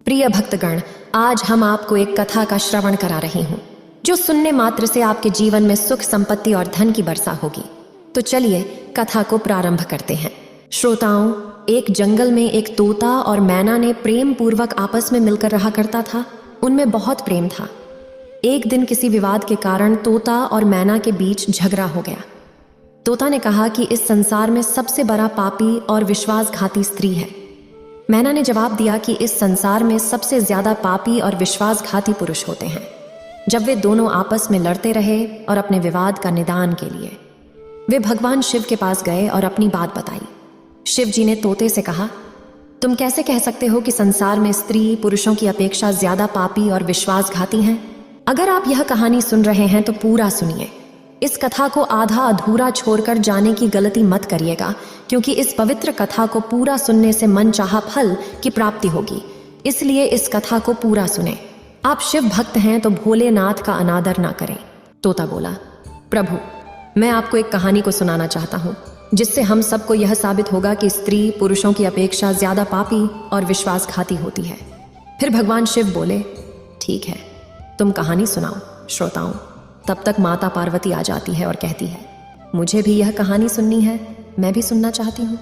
प्रिय भक्तगण, आज हम आपको एक कथा का श्रवण करा रही हूँ जो सुनने मात्र से आपके जीवन में सुख, संपत्ति और धन की वर्षा होगी। तो चलिए कथा को प्रारंभ करते हैं। श्रोताओं, एक जंगल में एक तोता और मैना ने प्रेम पूर्वक आपस में मिलकर रहा करता था। उनमें बहुत प्रेम था। एक दिन किसी विवाद के कारण तोता और मैना के बीच झगड़ा हो गया। तोता ने कहा कि इस संसार में सबसे बड़ा पापी और विश्वासघाती स्त्री है। मैना ने जवाब दिया कि इस संसार में सबसे ज्यादा पापी और विश्वासघाती पुरुष होते हैं। जब वे दोनों आपस में लड़ते रहे और अपने विवाद का निदान के लिए वे भगवान शिव के पास गए और अपनी बात बताई। शिव जी ने तोते से कहा, तुम कैसे कह सकते हो कि संसार में स्त्री पुरुषों की अपेक्षा ज्यादा पापी और विश्वासघाती हैं? अगर आप यह कहानी सुन रहे हैं तो पूरा सुनिए। इस कथा को आधा अधूरा छोड़कर जाने की गलती मत करिएगा, क्योंकि इस पवित्र कथा को पूरा सुनने से मनचाहा फल की प्राप्ति होगी। इसलिए इस कथा को पूरा सुने। आप शिव भक्त हैं तो भोलेनाथ का अनादर ना करें। तोता बोला, प्रभु, मैं आपको एक कहानी को सुनाना चाहता हूँ जिससे हम सबको यह साबित होगा कि स्त्री पुरुषों की अपेक्षा ज्यादा पापी और विश्वासघाती होती है। फिर भगवान शिव बोले, ठीक है, तुम कहानी सुनाओ। श्रोताओं, तब तक माता पार्वती आ जाती है और कहती है, मुझे भी यह कहानी सुननी है, मैं भी सुनना चाहती हूँ।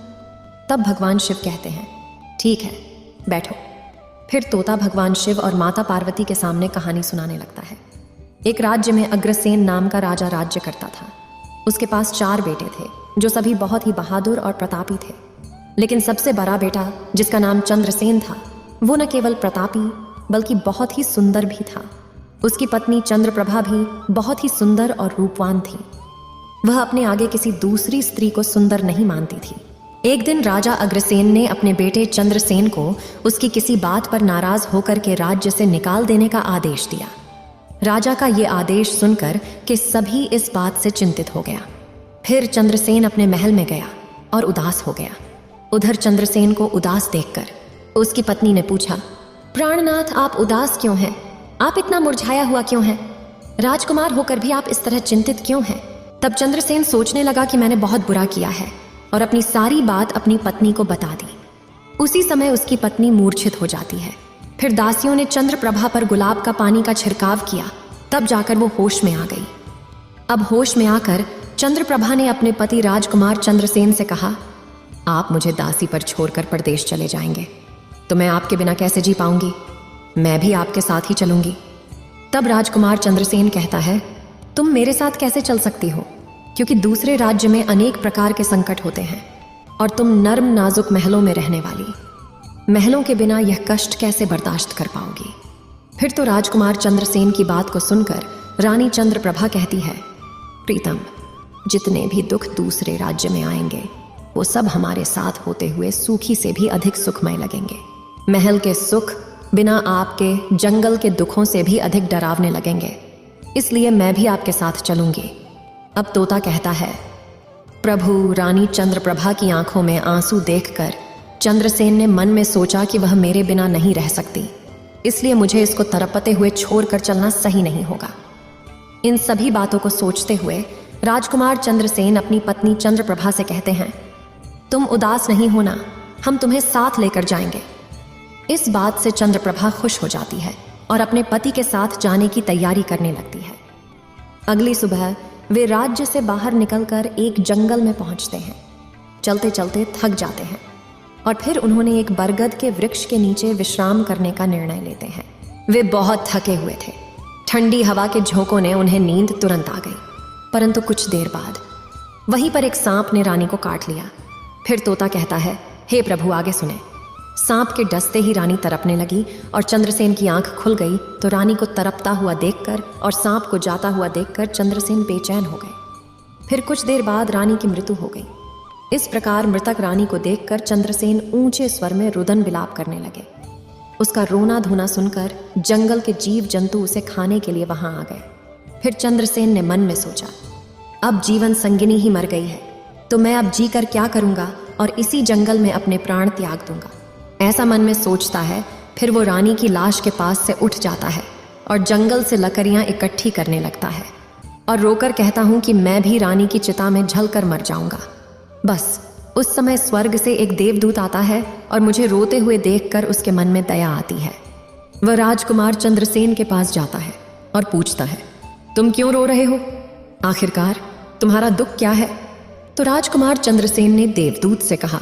तब भगवान शिव कहते हैं, ठीक है, बैठो। फिर तोता भगवान शिव और माता पार्वती के सामने कहानी सुनाने लगता है। एक राज्य में अग्रसेन नाम का राजा राज्य करता था। उसके पास 4 बेटे थे जो सभी बहुत ही बहादुर और प्रतापी थे। लेकिन सबसे बड़ा बेटा, जिसका नाम चंद्रसेन था, वो न केवल प्रतापी बल्कि बहुत ही सुंदर भी था। उसकी पत्नी चंद्रप्रभा भी बहुत ही सुंदर और रूपवान थी। वह अपने आगे किसी दूसरी स्त्री को सुंदर नहीं मानती थी। एक दिन राजा अग्रसेन ने अपने बेटे चंद्रसेन को उसकी किसी बात पर नाराज होकर के राज्य से निकाल देने का आदेश दिया। राजा का ये आदेश सुनकर कि सभी इस बात से चिंतित हो गया। फिर चंद्रसेन अपने महल में गया और उदास हो गया। उधर चंद्रसेन को उदास देखकर उसकी पत्नी ने पूछा, प्राणनाथ, आप उदास क्यों हैं? आप इतना मुरझाया हुआ क्यों हैं? राजकुमार होकर भी आप इस तरह चिंतित क्यों हैं? तब चंद्रसेन सोचने लगा कि मैंने बहुत बुरा किया है और अपनी सारी बात अपनी पत्नी को बता दी। उसी समय उसकी पत्नी मूर्छित हो जाती है। फिर दासियों ने चंद्रप्रभा पर गुलाब का पानी का छिड़काव किया। तब जाकर वो होश में आ गई। अब होश में आकर चंद्रप्रभा ने अपने पति राजकुमार चंद्रसेन से कहा, आप मुझे दासी पर छोड़कर परदेश चले जाएंगे तो मैं आपके बिना कैसे जी पाऊंगी? मैं भी आपके साथ ही चलूंगी। तब राजकुमार चंद्रसेन कहता है, तुम मेरे साथ कैसे चल सकती हो? क्योंकि दूसरे राज्य में अनेक प्रकार के संकट होते हैं और तुम नर्म नाजुक महलों में रहने वाली, महलों के बिना यह कष्ट कैसे बर्दाश्त कर पाओगी? फिर तो राजकुमार चंद्रसेन की बात को सुनकर रानी चंद्रप्रभा कहती है, प्रीतम, जितने भी दुख दूसरे राज्य में आएंगे वो सब हमारे साथ होते हुए सूखी से भी अधिक सुखमय लगेंगे। महल के सुख बिना आपके जंगल के दुखों से भी अधिक डरावने लगेंगे। इसलिए मैं भी आपके साथ चलूंगी। अब तोता कहता है, प्रभु, रानी चंद्रप्रभा की आंखों में आंसू देखकर चंद्रसेन ने मन में सोचा कि वह मेरे बिना नहीं रह सकती, इसलिए मुझे इसको तड़पते हुए छोड़कर चलना सही नहीं होगा। इन सभी बातों को सोचते हुए राजकुमार चंद्रसेन अपनी पत्नी चंद्रप्रभा से कहते हैं, तुम उदास नहीं होना, हम तुम्हें साथ लेकर जाएंगे। इस बात से चंद्रप्रभा खुश हो जाती है और अपने पति के साथ जाने की तैयारी करने लगती है। अगली सुबह वे राज्य से बाहर निकलकर एक जंगल में पहुंचते हैं। चलते चलते थक जाते हैं और फिर उन्होंने एक बरगद के वृक्ष के नीचे विश्राम करने का निर्णय लेते हैं। वे बहुत थके हुए थे। ठंडी हवा के झोंकों ने उन्हें नींद तुरंत आ गई। परंतु कुछ देर बाद वहीं पर एक सांप ने रानी को काट लिया। फिर तोता कहता है, हे प्रभु, आगे सुने। सांप के डसते ही रानी तड़पने लगी और चंद्रसेन की आंख खुल गई तो रानी को तड़पता हुआ देखकर और सांप को जाता हुआ देखकर चंद्रसेन बेचैन हो गए। फिर कुछ देर बाद रानी की मृत्यु हो गई। इस प्रकार मृतक रानी को देखकर चंद्रसेन ऊंचे स्वर में रुदन विलाप करने लगे। उसका रोना धोना सुनकर जंगल के जीव जंतु उसे खाने के लिए वहां आ गए। फिर चंद्रसेन ने मन में सोचा, अब जीवन संगिनी ही मर गई है तो मैं अब जी कर क्या करूंगा और इसी जंगल में अपने प्राण त्याग दूंगा। ऐसा मन में सोचता है। फिर वो रानी की लाश के पास से उठ जाता है और जंगल से लकड़ियां इकट्ठी करने लगता है और रोकर कहता हूं कि मैं भी रानी की चिता में जलकर मर जाऊंगा। बस उस समय स्वर्ग से एक देवदूत आता है और मुझे रोते हुए देखकर उसके मन में दया आती है वह राजकुमार चंद्रसेन के पास जाता है और पूछता है, तुम क्यों रो रहे हो? आखिरकार तुम्हारा दुख क्या है? तो राजकुमार चंद्रसेन ने देवदूत से कहा,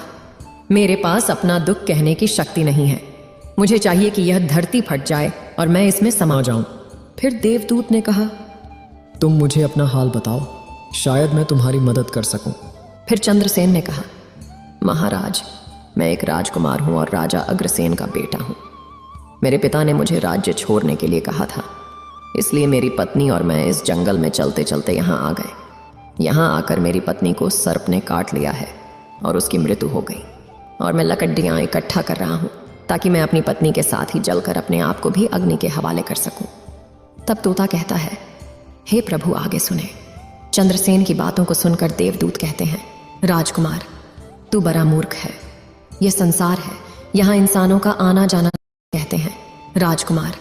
मेरे पास अपना दुख कहने की शक्ति नहीं है। मुझे चाहिए कि यह धरती फट जाए और मैं इसमें समा जाऊं। फिर देवदूत ने कहा, तुम मुझे अपना हाल बताओ, शायद मैं तुम्हारी मदद कर सकूं। फिर चंद्रसेन ने कहा, महाराज, मैं एक राजकुमार हूं और राजा अग्रसेन का बेटा हूं। मेरे पिता ने मुझे राज्य छोड़ने के लिए कहा था, इसलिए मेरी पत्नी और मैं इस जंगल में चलते चलते यहाँ आ गए। यहाँ आकर मेरी पत्नी को सर्प ने काट लिया है और उसकी मृत्यु हो गई, और मैं लकड़ियाँ इकट्ठा कर रहा हूँ ताकि मैं अपनी पत्नी के साथ ही जलकर अपने आप को भी अग्नि के हवाले कर सकूं। तब तोता कहता है, हे प्रभु, आगे सुने। चंद्रसेन की बातों को सुनकर देवदूत कहते हैं, राजकुमार, तू बड़ा मूर्ख है। यह संसार है, यहाँ इंसानों का आना जाना। कहते हैं, राजकुमार,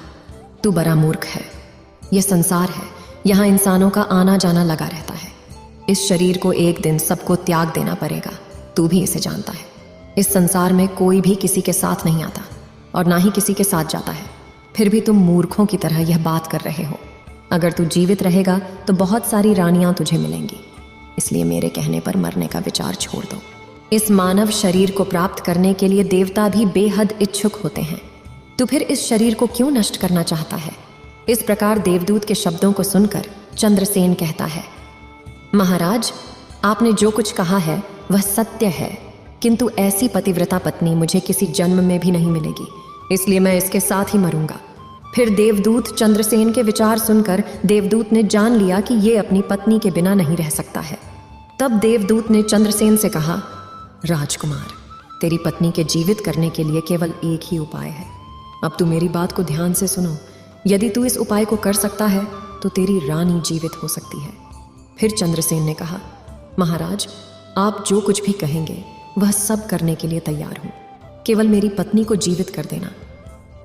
तू बड़ा मूर्ख है। यह संसार है, यहाँ इंसानों का आना जाना लगा रहता है। इस शरीर को एक दिन सबको त्याग देना पड़ेगा, तू भी इसे जानता है। इस संसार में कोई भी किसी के साथ नहीं आता और ना ही किसी के साथ जाता है। फिर भी तुम मूर्खों की तरह यह बात कर रहे हो। अगर तू जीवित रहेगा तो बहुत सारी रानियां तुझे मिलेंगी, इसलिए मेरे कहने पर मरने का विचार छोड़ दो। इस मानव शरीर को प्राप्त करने के लिए देवता भी बेहद इच्छुक होते हैं। तू फिर इस शरीर को क्यों नष्ट करना चाहता है? इस प्रकार देवदूत के शब्दों को सुनकर चंद्रसेन कहता है, महाराज, आपने जो कुछ कहा है वह सत्य है, किंतु ऐसी पतिव्रता पत्नी मुझे किसी जन्म में भी नहीं मिलेगी, इसलिए मैं इसके साथ ही मरूंगा। फिर देवदूत चंद्रसेन के विचार सुनकर देवदूत ने जान लिया कि ये अपनी पत्नी के बिना नहीं रह सकता है। तब देवदूत ने चंद्रसेन से कहा, राजकुमार, तेरी पत्नी के जीवित करने के लिए केवल एक ही उपाय है। अब तू मेरी बात को ध्यान से सुनो। यदि तू इस उपाय को कर सकता है तो तेरी रानी जीवित हो सकती है। फिर चंद्रसेन ने कहा, महाराज, आप जो कुछ भी कहेंगे वह सब करने के लिए तैयार हूं, केवल मेरी पत्नी को जीवित कर देना।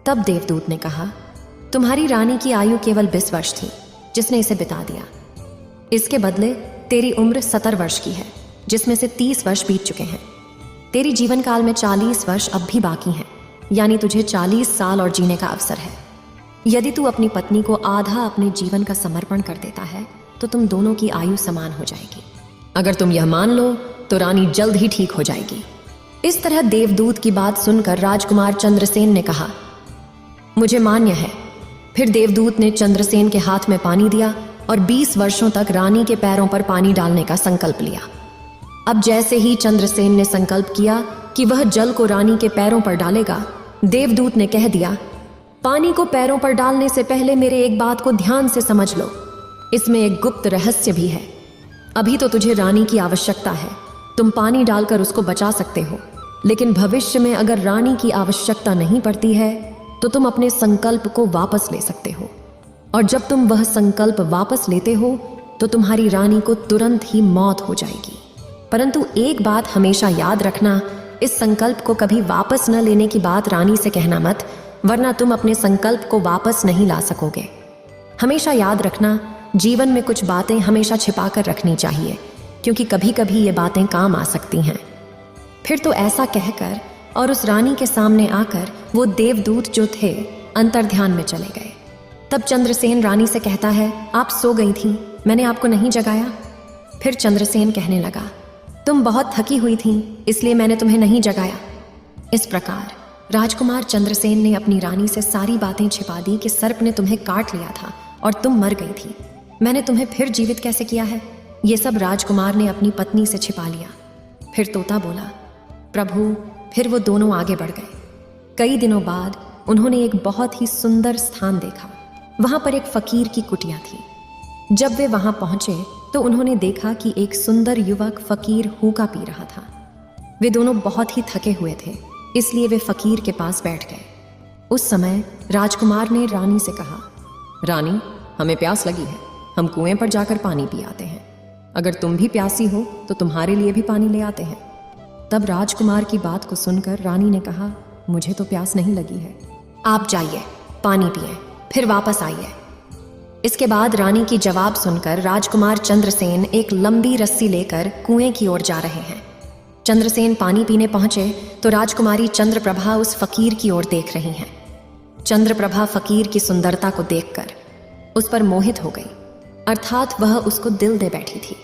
तब देवदूत ने कहा, तुम्हारी रानी की आयु केवल 20 वर्ष थी, जिसने इसे बिता दिया। इसके बदले तेरी उम्र 70 वर्ष की है, जिसमें से 30 वर्ष बीत चुके हैं। तेरी जीवन काल में 40 वर्ष अब भी बाकी हैं, यानी तुझे 40 साल और जीने का अवसर है। यदि तू अपनी पत्नी को आधा अपने जीवन का समर्पण कर देता है तो तुम दोनों की आयु समान हो जाएगी। अगर तुम यह मान लो तो रानी जल्द ही ठीक हो जाएगी। इस तरह देवदूत की बात सुनकर राजकुमार चंद्रसेन ने कहा, मुझे मान्य है। फिर देवदूत ने चंद्रसेन के हाथ में पानी दिया और 20 वर्षों तक रानी के पैरों पर पानी डालने का संकल्प लिया। अब जैसे ही चंद्रसेन ने संकल्प किया कि वह जल को रानी के पैरों पर डालेगा, देवदूत ने कह दिया, पानी को पैरों पर डालने से पहले मेरे एक बात को ध्यान से समझ लो। इसमें एक गुप्त रहस्य भी है। अभी तो तुझे रानी की आवश्यकता है, तुम पानी डालकर उसको बचा सकते हो, लेकिन भविष्य में अगर रानी की आवश्यकता नहीं पड़ती है तो तुम अपने संकल्प को वापस ले सकते हो, और जब तुम वह संकल्प वापस लेते हो तो तुम्हारी रानी को तुरंत ही मौत हो जाएगी। परंतु एक बात हमेशा याद रखना, इस संकल्प को कभी वापस न लेने की बात रानी से कहना मत, वरना तुम अपने संकल्प को वापस नहीं ला सकोगे। हमेशा याद रखना, जीवन में कुछ बातें हमेशा छिपा कर रखनी चाहिए, क्योंकि कभी कभी ये बातें काम आ सकती हैं। फिर तो ऐसा कहकर और उस रानी के सामने आकर वो देवदूत जो थे अंतर्ध्यान में चले गए। तब चंद्रसेन रानी से कहता है, आप सो गई थी, मैंने आपको नहीं जगाया? फिर चंद्रसेन कहने लगा, तुम बहुत थकी हुई थी, इसलिए मैंने तुम्हें नहीं जगाया। इस प्रकार राजकुमार चंद्रसेन ने अपनी रानी से सारी बातें छिपा दी कि सर्प ने तुम्हें काट लिया था और तुम मर गई थी। मैंने तुम्हें फिर जीवित कैसे किया है, ये सब राजकुमार ने अपनी पत्नी से छिपा लिया। फिर तोता बोला, प्रभु, फिर वो दोनों आगे बढ़ गए। कई दिनों बाद उन्होंने एक बहुत ही सुंदर स्थान देखा। वहां पर एक फकीर की कुटिया थी। जब वे वहां पहुंचे तो उन्होंने देखा कि एक सुंदर युवक फकीर हुक्का पी रहा था। वे दोनों बहुत ही थके हुए थे, इसलिए वे फकीर के पास बैठ गए। उस समय राजकुमार ने रानी से कहा, रानी, हमें प्यास लगी है, हम कुएं पर जाकर पानी पी आते हैं। अगर तुम भी प्यासी हो तो तुम्हारे लिए भी पानी ले आते हैं। तब राजकुमार की बात को सुनकर रानी ने कहा, मुझे तो प्यास नहीं लगी है, आप जाइए, पानी पिए, फिर वापस आइए। इसके बाद रानी की जवाब सुनकर राजकुमार चंद्रसेन एक लंबी रस्सी लेकर कुएं की ओर जा रहे हैं। चंद्रसेन पानी पीने पहुंचे तो राजकुमारी चंद्रप्रभा उस फकीर की ओर देख रही हैं। चंद्रप्रभा फकीर की सुंदरता को देखकर उस पर मोहित हो गई, अर्थात वह उसको दिल दे बैठी थी।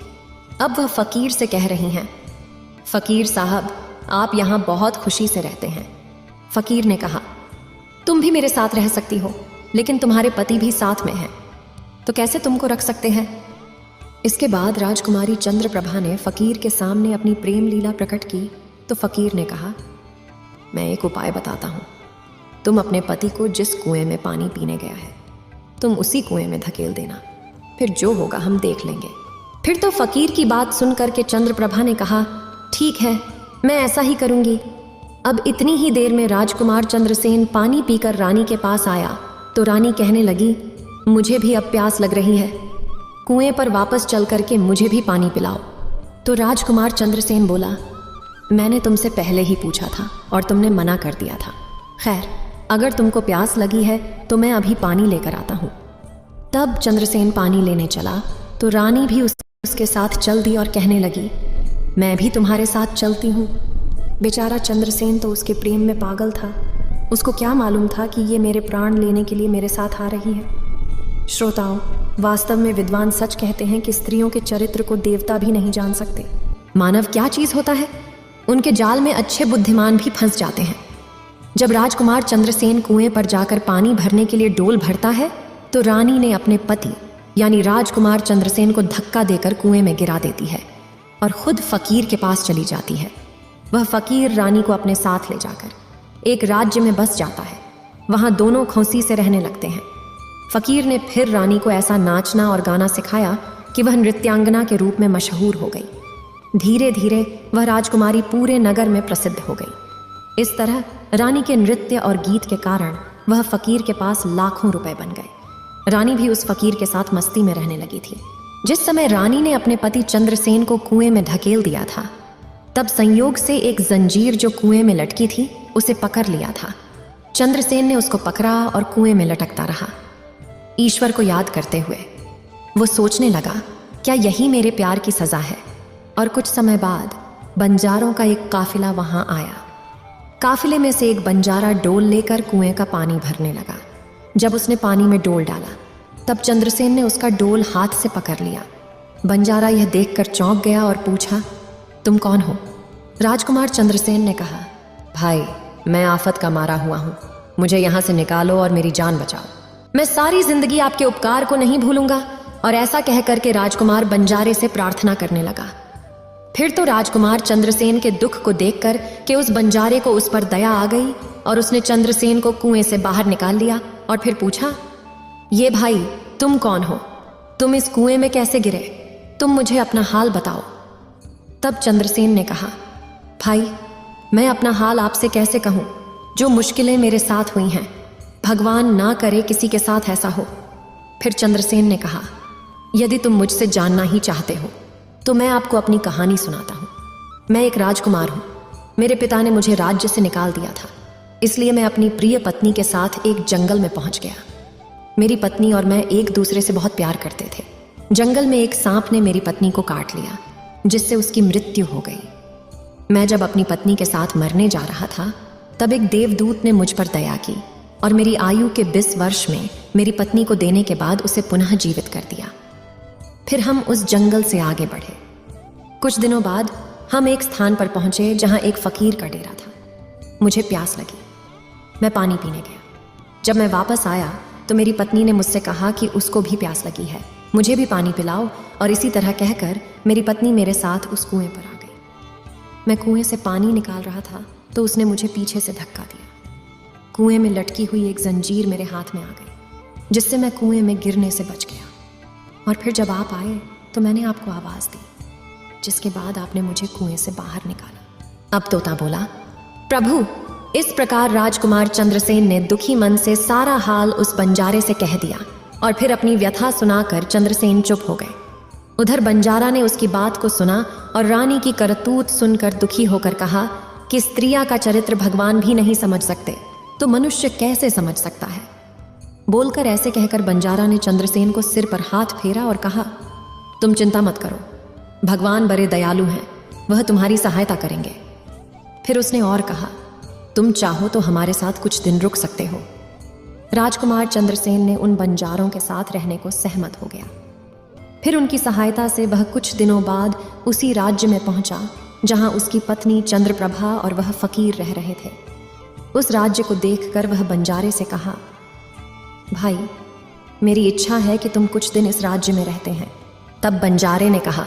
अब वह फकीर से कह रही हैं, फकीर साहब, आप यहाँ बहुत खुशी से रहते हैं। फकीर ने कहा, तुम भी मेरे साथ रह सकती हो, लेकिन तुम्हारे पति भी साथ में हैं, तो कैसे तुमको रख सकते हैं? इसके बाद राजकुमारी चंद्रप्रभा ने फकीर के सामने अपनी प्रेम लीला प्रकट की तो फकीर ने कहा, मैं एक उपाय बताता हूँ। तुम अपने पति को जिस कुएं में पानी पीने गया है, तुम उसी कुएं में धकेल देना, फिर जो होगा हम देख लेंगे। फिर तो फकीर की बात सुनकर के चंद्रप्रभा ने कहा, ठीक है, मैं ऐसा ही करूंगी। अब इतनी ही देर में राजकुमार चंद्रसेन पानी पीकर रानी के पास आया तो रानी कहने लगी, मुझे भी अब प्यास लग रही है, कुएं पर वापस चल करके मुझे भी पानी पिलाओ। तो राजकुमार चंद्रसेन बोला, मैंने तुमसे पहले ही पूछा था और तुमने मना कर दिया था। खैर, अगर तुमको प्यास लगी है तो मैं अभी पानी लेकर आता हूँ। तब चंद्रसेन पानी लेने चला तो रानी भी उसके साथ चल दी और कहने लगी, मैं भी तुम्हारे साथ चलती हूँ। बेचारा चंद्रसेन तो उसके प्रेम में पागल था, उसको क्या मालूम था कि ये मेरे प्राण लेने के लिए मेरे साथ आ रही है। श्रोताओं, वास्तव में विद्वान सच कहते हैं कि स्त्रियों के चरित्र को देवता भी नहीं जान सकते। मानव क्या चीज होता है, उनके जाल में अच्छे बुद्धिमान भी फंस जाते हैं। जब राजकुमार चंद्रसेन कुएं पर जाकर पानी भरने के लिए डोल भरता है तो रानी ने अपने पति यानी राजकुमार चंद्रसेन को धक्का देकर कुएं में गिरा देती है और खुद फकीर के पास चली जाती है। वह फकीर रानी को अपने साथ ले जाकर एक राज्य में बस जाता है। वहां दोनों खौसी से रहने लगते हैं। फकीर ने फिर रानी को ऐसा नाचना और गाना सिखाया कि वह नृत्यांगना के रूप में मशहूर हो गई। धीरे धीरे वह राजकुमारी पूरे नगर में प्रसिद्ध हो गई। इस तरह रानी के नृत्य और गीत के कारण वह फकीर के पास लाखों रुपए बन गए। रानी भी उस फकीर के साथ मस्ती में रहने लगी थी। जिस समय रानी ने अपने पति चंद्रसेन को कुएं में धकेल दिया था, तब संयोग से एक जंजीर जो कुएं में लटकी थी उसे पकड़ लिया था। चंद्रसेन ने उसको पकड़ा और कुएं में लटकता रहा। ईश्वर को याद करते हुए वो सोचने लगा, क्या यही मेरे प्यार की सजा है? और कुछ समय बाद बंजारों का एक काफिला वहां आया। काफिले में से एक बंजारा डोल लेकर कुएं का पानी भरने लगा। जब उसने पानी में डोल डाला तब चंद्रसेन ने उसका डोल हाथ से पकड़ लिया। बंजारा यह देखकर चौंक गया और पूछा, तुम कौन हो? राजकुमार चंद्रसेन ने कहा, भाई, मैं आफत का मारा हुआ हूं, मुझे यहां से निकालो और मेरी जान बचाओ। मैं सारी जिंदगी आपके उपकार को नहीं भूलूंगा। और ऐसा कह करके राजकुमार बंजारे से प्रार्थना करने लगा। फिर तो राजकुमार चंद्रसेन के दुख को देखकर कि उस बंजारे को उस पर दया आ गई और उसने चंद्रसेन को कुएं से बाहर निकाल लिया और फिर पूछा, ये भाई, तुम कौन हो? तुम इस कुएं में कैसे गिरे? तुम मुझे अपना हाल बताओ। तब चंद्रसेन ने कहा, भाई, मैं अपना हाल आपसे कैसे कहूं? जो मुश्किलें मेरे साथ हुई हैं, भगवान ना करे किसी के साथ ऐसा हो। फिर चंद्रसेन ने कहा, यदि तुम मुझसे जानना ही चाहते हो तो मैं आपको अपनी कहानी सुनाता हूँ। मैं एक राजकुमार हूँ। मेरे पिता ने मुझे राज्य से निकाल दिया था, इसलिए मैं अपनी प्रिय पत्नी के साथ एक जंगल में पहुंच गया। मेरी पत्नी और मैं एक दूसरे से बहुत प्यार करते थे। जंगल में एक सांप ने मेरी पत्नी को काट लिया, जिससे उसकी मृत्यु हो गई। मैं जब अपनी पत्नी के साथ मरने जा रहा था, तब एक देवदूत ने मुझ पर दया की और मेरी आयु के 20 वर्ष में मेरी पत्नी को देने के बाद उसे पुनः जीवित कर दिया। फिर हम उस जंगल से आगे बढ़े। कुछ दिनों बाद हम एक स्थान पर पहुंचे जहां एक फकीर का डेरा था। मुझे प्यास लगी, मैं पानी पीने गया। जब मैं वापस आया तो मेरी पत्नी ने मुझसे कहा कि उसको भी प्यास लगी है, मुझे भी पानी पिलाओ। और इसी तरह कहकर मेरी पत्नी मेरे साथ उस कुएं पर आ गई। मैं कुएं से पानी निकाल रहा था तो उसने मुझे पीछे से धक्का दिया। कुएं में लटकी हुई एक जंजीर मेरे हाथ में आ गई, जिससे मैं कुएं में गिरने से बच गया। और फिर जब आप आए तो मैंने आपको आवाज़ दी, जिसके बाद आपने मुझे कुएं से बाहर निकाला। अब तोता बोला, प्रभु, इस प्रकार राजकुमार चंद्रसेन ने दुखी मन से सारा हाल उस बंजारे से कह दिया और फिर अपनी व्यथा सुनाकर चंद्रसेन चुप हो गए। उधर बंजारा ने उसकी बात को सुना और रानी की करतूत सुनकर दुखी होकर कहा कि स्त्रिया का चरित्र भगवान भी नहीं समझ सकते, तो मनुष्य कैसे समझ सकता है। बोलकर ऐसे कहकर बंजारा ने चंद्रसेन को सिर पर हाथ फेरा और कहा, तुम चिंता मत करो, भगवान बड़े दयालु हैं, वह तुम्हारी सहायता करेंगे। फिर उसने और कहा, तुम चाहो तो हमारे साथ कुछ दिन रुक सकते हो। राजकुमार चंद्रसेन ने उन बंजारों के साथ रहने को सहमत हो गया। फिर उनकी सहायता से वह कुछ दिनों बाद उसी राज्य में पहुंचा जहां उसकी पत्नी चंद्रप्रभा और वह फकीर रह रहे थे। उस राज्य को देखकर वह बंजारे से कहा, भाई, मेरी इच्छा है कि तुम कुछ दिन इस राज्य में रहते हैं। तब बंजारे ने कहा,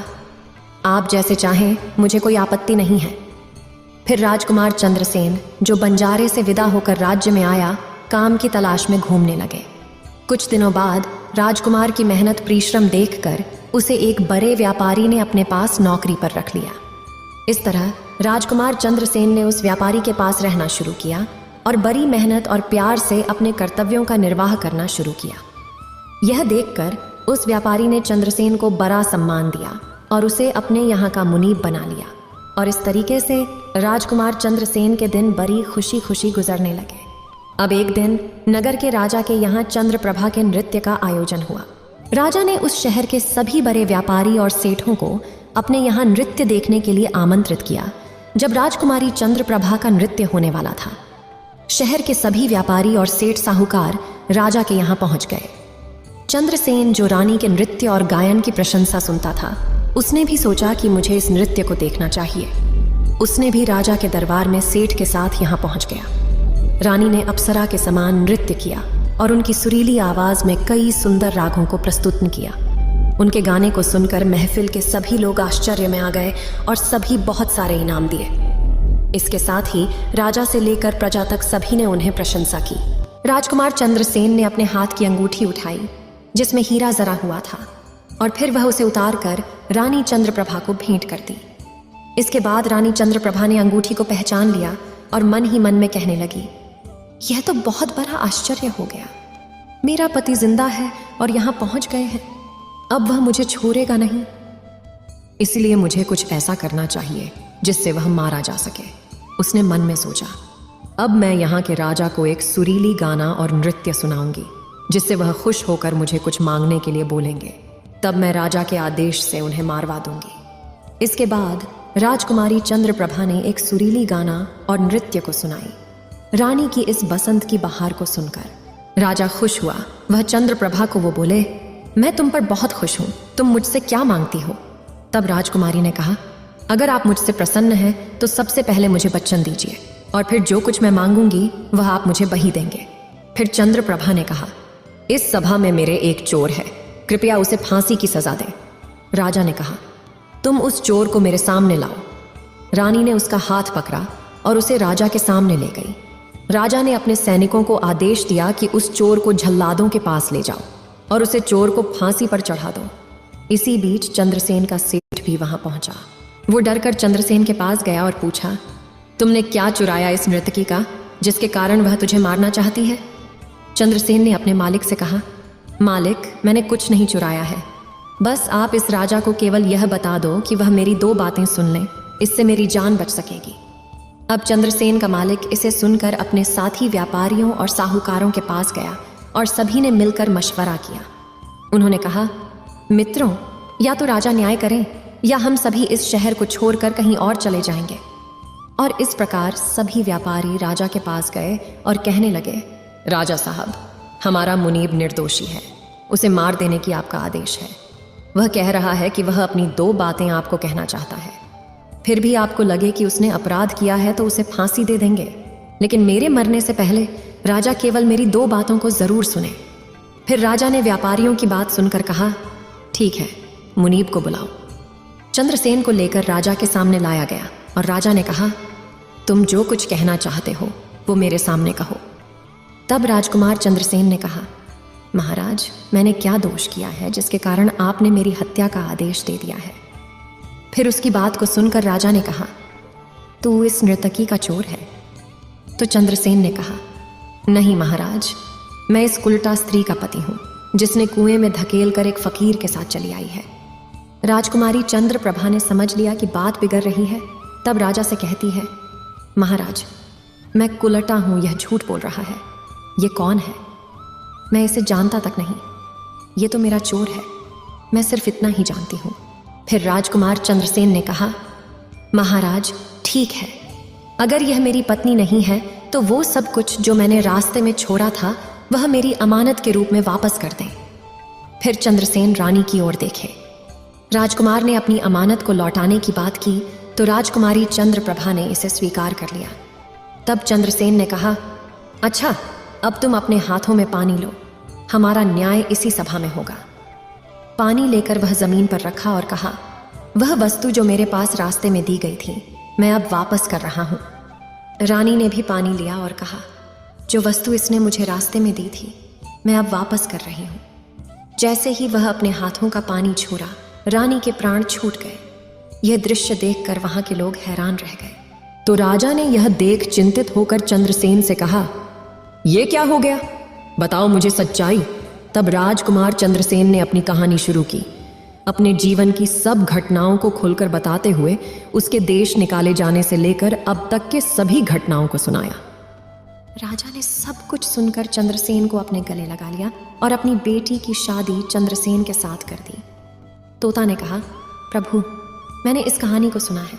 आप जैसे चाहें, मुझे कोई आपत्ति नहीं है। फिर राजकुमार चंद्रसेन, जो बंजारे से विदा होकर राज्य में आया, काम की तलाश में घूमने लगे। कुछ दिनों बाद राजकुमार की मेहनत परिश्रम देखकर उसे एक बड़े व्यापारी ने अपने पास नौकरी पर रख लिया। इस तरह राजकुमार चंद्रसेन ने उस व्यापारी के पास रहना शुरू किया और बड़ी मेहनत और प्यार से अपने कर्तव्यों का निर्वाह करना शुरू किया। यह देखकर उस व्यापारी ने चंद्रसेन को बड़ा सम्मान दिया और उसे अपने यहाँ का मुनीब बना लिया। और इस तरीके से राजकुमार चंद्रसेन के दिन बड़ी खुशी खुशी गुजरने लगे। अब एक दिन नगर के राजा के यहाँ चंद्रप्रभा के नृत्य का आयोजन हुआ। राजा ने उस शहर के सभी बड़े व्यापारी और सेठों को अपने यहाँ नृत्य देखने के लिए आमंत्रित किया। जब राजकुमारी चंद्रप्रभा का नृत्य होने वाला था, शहर के सभी व्यापारी और सेठ साहूकार राजा के यहाँ पहुंच गए। चंद्रसेन, जो रानी के नृत्य और गायन की प्रशंसा सुनता था, उसने भी सोचा कि मुझे इस नृत्य को देखना चाहिए। उसने भी राजा के दरबार में सेठ के साथ यहाँ पहुंच गया। रानी ने अप्सरा के समान नृत्य किया और उनकी सुरीली आवाज में कई सुंदर रागों को प्रस्तुत किया। उनके गाने को सुनकर महफिल के सभी लोग आश्चर्य में आ गए और सभी बहुत सारे इनाम दिए। इसके साथ ही राजा से लेकर प्रजा तक सभी ने उन्हें प्रशंसा की। राजकुमार चंद्रसेन ने अपने हाथ की अंगूठी उठाई जिसमें हीरा जरा हुआ था और फिर वह उसे उतारकर रानी चंद्रप्रभा को भेंट कर दी। इसके बाद रानी चंद्रप्रभा ने अंगूठी को पहचान लिया और मन ही मन में कहने लगी, यह तो बहुत बड़ा आश्चर्य हो गया। मेरा पति जिंदा है और यहाँ पहुंच गए हैं। अब वह मुझे छोड़ेगा नहीं, इसलिए मुझे कुछ ऐसा करना चाहिए जिससे वह मारा जा सके। उसने मन में सोचा, अब मैं यहाँ के राजा को एक सुरीली गाना और नृत्य सुनाऊंगी जिससे वह खुश होकर मुझे कुछ मांगने के लिए बोलेंगे। तब मैं राजा के आदेश से उन्हें मारवा दूंगी। इसके बाद राजकुमारी चंद्रप्रभा ने एक सुरीली गाना और नृत्य को सुनाई। रानी की इस बसंत की बहार को सुनकर राजा खुश हुआ। वह चंद्रप्रभा को वो बोले, मैं तुम पर बहुत खुश हूं, तुम मुझसे क्या मांगती हो? तब राजकुमारी ने कहा, अगर आप मुझसे प्रसन्न हैं तो सबसे पहले मुझे बच्चन दीजिए और फिर जो कुछ मैं मांगूंगी वह आप मुझे वही देंगे। फिर चंद्रप्रभा ने कहा, इस सभा में मेरे एक चोर है, कृपया उसे फांसी की सजा दें। राजा ने कहा, तुम उस चोर को मेरे सामने लाओ। रानी ने उसका हाथ पकड़ा और उसे राजा के सामने ले गई। राजा ने अपने सैनिकों को आदेश दिया कि उस चोर को जल्लादों के पास ले जाओ और उसे चोर को फांसी पर चढ़ा दो। इसी बीच चंद्रसेन का सेठ भी वहां पहुंचा। वो डरकर चंद्रसेन के पास गया और पूछा, तुमने क्या चुराया इस नर्तकी का जिसके कारण वह तुझे मारना चाहती है? चंद्रसेन ने अपने मालिक से कहा, मालिक, मैंने कुछ नहीं चुराया है, बस आप इस राजा को केवल यह बता दो कि वह मेरी 2 बातें सुन ले, इससे मेरी जान बच सकेगी। अब चंद्रसेन का मालिक इसे सुनकर अपने साथी व्यापारियों और साहूकारों के पास गया और सभी ने मिलकर मशवरा किया। उन्होंने कहा, मित्रों, या तो राजा न्याय करें या हम सभी इस शहर को छोड़कर कहीं और चले जाएंगे। और इस प्रकार सभी व्यापारी राजा के पास गए और कहने लगे, राजा साहब, हमारा मुनीब निर्दोषी है, उसे मार देने की आपका आदेश है। वह कह रहा है कि वह अपनी 2 बातें आपको कहना चाहता है। फिर भी आपको लगे कि उसने अपराध किया है तो उसे फांसी दे देंगे, लेकिन मेरे मरने से पहले राजा केवल मेरी 2 बातों को जरूर सुने। फिर राजा ने व्यापारियों की बात सुनकर कहा, ठीक है, मुनीब को बुलाओ। चंद्रसेन को लेकर राजा के सामने लाया गया और राजा ने कहा, तुम जो कुछ कहना चाहते हो वो मेरे सामने कहो। तब राजकुमार चंद्रसेन ने कहा, महाराज, मैंने क्या दोष किया है जिसके कारण आपने मेरी हत्या का आदेश दे दिया है? फिर उसकी बात को सुनकर राजा ने कहा, तू इस नर्तकी का चोर है। तो चंद्रसेन ने कहा, नहीं महाराज, मैं इस उल्टा स्त्री का पति हूं जिसने कुएं में धकेल कर एक फकीर के साथ चली आई है। राजकुमारी चंद्रप्रभा ने समझ लिया कि बात बिगड़ रही है। तब राजा से कहती है, महाराज, मैं कुलटा हूं, यह झूठ बोल रहा है। ये कौन है? मैं इसे जानता तक नहीं, ये तो मेरा चोर है, मैं सिर्फ इतना ही जानती हूँ। फिर राजकुमार चंद्रसेन ने कहा, महाराज, ठीक है, अगर यह मेरी पत्नी नहीं है तो वो सब कुछ जो मैंने रास्ते में छोड़ा था वह मेरी अमानत के रूप में वापस कर दें। फिर चंद्रसेन रानी की ओर देखे। राजकुमार ने अपनी अमानत को लौटाने की बात की तो राजकुमारी चंद्रप्रभा ने इसे स्वीकार कर लिया। तब चंद्रसेन ने कहा, अच्छा, अब तुम अपने हाथों में पानी लो, हमारा न्याय इसी सभा में होगा। पानी लेकर वह जमीन पर रखा और कहा, वह वस्तु जो मेरे पास रास्ते में दी गई थी मैं अब वापस कर रहा हूं। रानी ने भी पानी लिया और कहा, जो वस्तु इसने मुझे रास्ते में दी थी मैं अब वापस कर रही हूं। जैसे ही वह अपने हाथों का पानी छोड़ा, रानी के प्राण छूट गए। यह दृश्य देखकर वहां के लोग हैरान रह गए। तो राजा ने यह देख चिंतित होकर चंद्रसेन से कहा, यह क्या हो गया, बताओ मुझे सच्चाई। तब राजकुमार चंद्रसेन ने अपनी कहानी शुरू की, अपने जीवन की सब घटनाओं को खुलकर बताते हुए उसके देश निकाले जाने से लेकर अब तक के सभी घटनाओं को सुनाया। राजा ने सब कुछ सुनकर चंद्रसेन को अपने गले लगा लिया और अपनी बेटी की शादी चंद्रसेन के साथ कर दी। तोता ने कहा, प्रभु, मैंने इस कहानी को सुना है।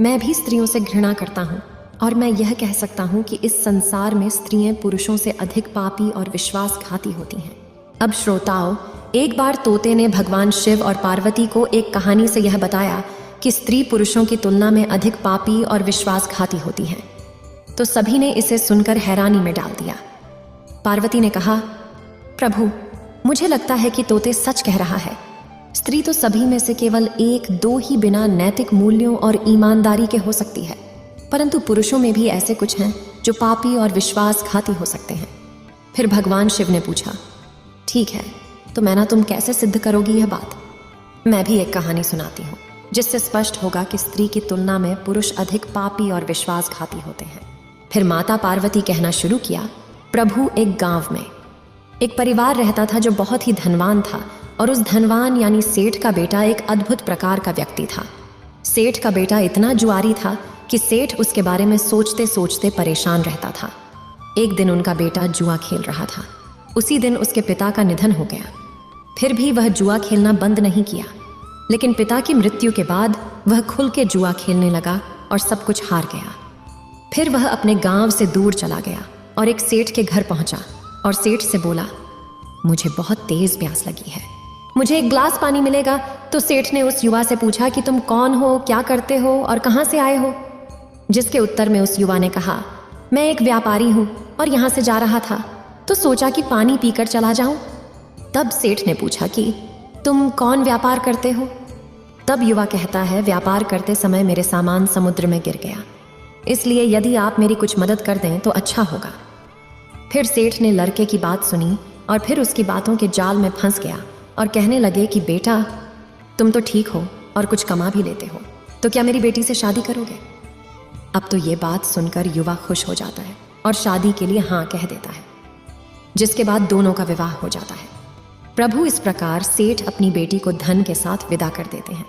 मैं भी स्त्रियों से घृणा करता हूँ और मैं यह कह सकता हूँ कि इस संसार में स्त्रियां पुरुषों से अधिक पापी और विश्वासघाती होती हैं। अब श्रोताओं, एक बार तोते ने भगवान शिव और पार्वती को एक कहानी से यह बताया कि स्त्री पुरुषों की तुलना में अधिक पापी और विश्वासघाती होती हैं। तो सभी ने इसे सुनकर हैरानी में डाल दिया। पार्वती ने कहा, प्रभु, मुझे लगता है कि तोते सच कह रहा है। स्त्री तो सभी में से केवल एक दो ही बिना नैतिक मूल्यों और ईमानदारी के हो सकती है, परंतु पुरुषों में भी ऐसे कुछ हैं जो पापी और विश्वासघाती हो सकते हैं। फिर भगवान शिव ने पूछा, ठीक है, तो मैना तुम कैसे सिद्ध करोगी यह बात? मैं भी एक कहानी सुनाती हूँ जिससे स्पष्ट होगा कि स्त्री की तुलना में पुरुष अधिक पापी और विश्वासघाती होते हैं। फिर माता पार्वती कहना शुरू किया, प्रभु, एक गांव में एक परिवार रहता था जो बहुत ही धनवान था और उस धनवान यानी सेठ का बेटा एक अद्भुत प्रकार का व्यक्ति था। सेठ का बेटा इतना जुआरी था कि सेठ उसके बारे में सोचते सोचते परेशान रहता था। एक दिन उनका बेटा जुआ खेल रहा था। उसी दिन उसके पिता का निधन हो गया। फिर भी वह जुआ खेलना बंद नहीं किया, लेकिन पिता की मृत्यु के बाद वह खुल के जुआ खेलने लगा और सब कुछ हार गया। फिर वह अपने गांव से दूर चला गया और एक सेठ के घर पहुंचा और सेठ से बोला, मुझे बहुत तेज प्यास लगी है, मुझे एक ग्लास पानी मिलेगा? तो सेठ ने उस युवा से पूछा कि तुम कौन हो, क्या करते हो और कहां से आए हो? जिसके उत्तर में उस युवा ने कहा, मैं एक व्यापारी हूं और यहां से जा रहा था, तो सोचा कि पानी पीकर चला जाऊं। तब सेठ ने पूछा कि तुम कौन व्यापार करते हो? तब युवा कहता है, व्यापार करते समय मेरे सामान समुद्र में गिर गया, इसलिए यदि आप मेरी कुछ मदद कर दें तो अच्छा होगा। फिर सेठ ने लड़के की बात सुनी और फिर उसकी बातों के जाल में फंस गया और कहने लगे कि बेटा, तुम तो ठीक हो और कुछ कमा भी लेते हो, तो क्या मेरी बेटी से शादी करोगे? अब तो ये बात सुनकर युवा खुश हो जाता है और शादी के लिए हाँ कह देता है, जिसके बाद दोनों का विवाह हो जाता है। प्रभु, इस प्रकार सेठ अपनी बेटी को धन के साथ विदा कर देते हैं।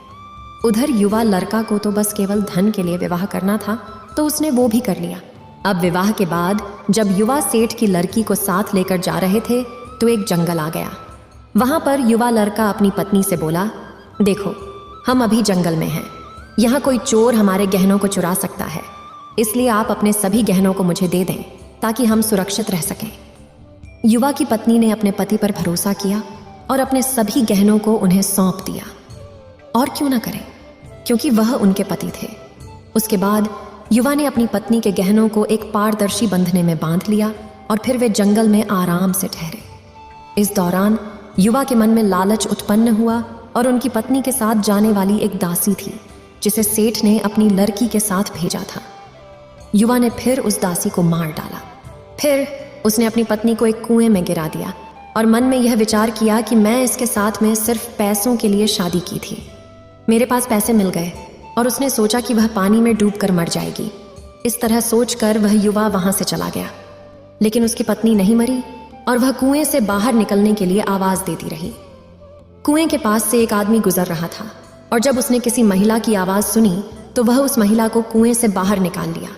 उधर युवा लड़का को तो बस केवल धन के लिए विवाह करना था, तो उसने वो भी कर लिया। अब विवाह के बाद जब युवा सेठ की लड़की को साथ लेकर जा रहे थे तो एक जंगल आ गया। वहां पर युवा लड़का अपनी पत्नी से बोला, देखो, हम अभी जंगल में हैं, यहाँ कोई चोर हमारे गहनों को चुरा सकता है, इसलिए आप अपने सभी गहनों को मुझे दे दें ताकि हम सुरक्षित रह सकें। युवा की पत्नी ने अपने पति पर भरोसा किया और अपने सभी गहनों को उन्हें सौंप दिया। और क्यों ना करें, क्योंकि वह उनके पति थे। उसके बाद युवा ने अपनी पत्नी के गहनों को एक पारदर्शी बंधने में बांध लिया और फिर वे जंगल में आराम से ठहरे। इस दौरान युवा के मन में लालच उत्पन्न हुआ और उनकी पत्नी के साथ जाने वाली एक दासी थी जिसे सेठ ने अपनी लड़की के साथ भेजा था। युवा ने फिर उस दासी को मार डाला। फिर उसने अपनी पत्नी को एक कुएं में गिरा दिया और मन में यह विचार किया कि मैं इसके साथ में सिर्फ पैसों के लिए शादी की थी, मेरे पास पैसे मिल गए और उसने सोचा कि वह पानी में डूबकर मर जाएगी। इस तरह सोचकर वह युवा वहां से चला गया, लेकिन उसकी पत्नी नहीं मरी और वह कुएं से बाहर निकलने के लिए आवाज देती रही। कुएं के पास से एक आदमी गुजर रहा था और जब उसने किसी महिला की आवाज सुनी तो वह उस महिला को कुएं से बाहर निकाल लिया।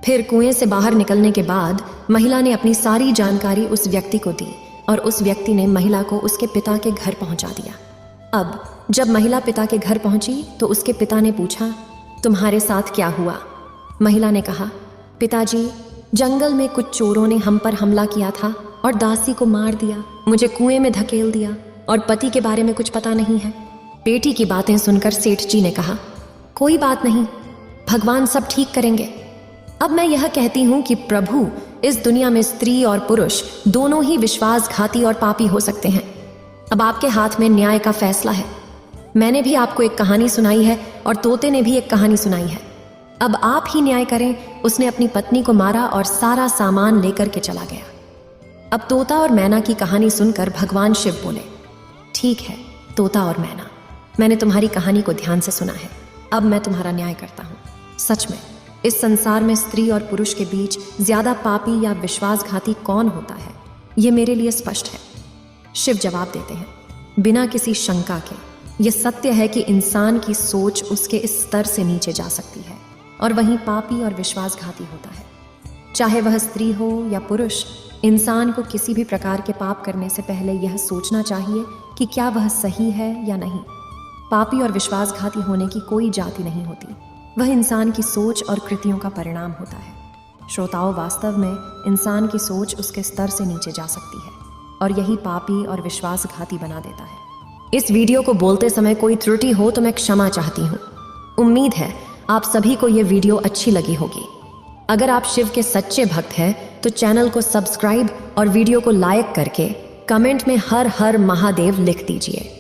फिर कुएं से बाहर निकलने के बाद महिला ने अपनी सारी जानकारी उस व्यक्ति को दी और उस व्यक्ति ने महिला को उसके पिता के घर पहुंचा दिया। अब जब महिला पिता के घर पहुंची तो उसके पिता ने पूछा, तुम्हारे साथ क्या हुआ? महिला ने कहा, पिताजी, जंगल में कुछ चोरों ने हम पर हमला किया था और दासी को मार दिया, मुझे कुएं में धकेल दिया और पति के बारे में कुछ पता नहीं है। बेटी की बातें सुनकर सेठ जी ने कहा, कोई बात नहीं, भगवान सब ठीक करेंगे। अब मैं यह कहती हूं कि प्रभु इस दुनिया में स्त्री और पुरुष दोनों ही विश्वासघाती और पापी हो सकते हैं। अब आपके हाथ में न्याय का फैसला है। मैंने भी आपको एक कहानी सुनाई है और तोते ने भी एक कहानी सुनाई है। अब आप ही न्याय करें। उसने अपनी पत्नी को मारा और सारा सामान लेकर के चला गया। अब तोता और मैना की कहानी सुनकर भगवान शिव बोले, ठीक है तोता और मैना, मैंने तुम्हारी कहानी को ध्यान से सुना है। अब मैं तुम्हारा न्याय करता हूँ। सच में इस संसार में स्त्री और पुरुष के बीच ज्यादा पापी या विश्वासघाती कौन होता है, ये मेरे लिए स्पष्ट है। शिव जवाब देते हैं, बिना किसी शंका के यह सत्य है कि इंसान की सोच उसके इस स्तर से नीचे जा सकती है और वहीं पापी और विश्वासघाती होता है। चाहे वह स्त्री हो या पुरुष, इंसान को किसी भी प्रकार के पाप करने से पहले यह सोचना चाहिए कि क्या वह सही है या नहीं। पापी और विश्वासघाती होने की कोई जाति नहीं होती, वह इंसान की सोच और कृतियों का परिणाम होता है। श्रोताओं, वास्तव में इंसान की सोच उसके स्तर से नीचे जा सकती है और यही पापी और विश्वासघाती बना देता है। इस वीडियो को बोलते समय कोई त्रुटि हो तो मैं क्षमा चाहती हूँ। उम्मीद है आप सभी को यह वीडियो अच्छी लगी होगी। अगर आप शिव के सच्चे भक्त हैं तो चैनल को सब्सक्राइब और वीडियो को लाइक करके कमेंट में हर हर महादेव लिख दीजिए।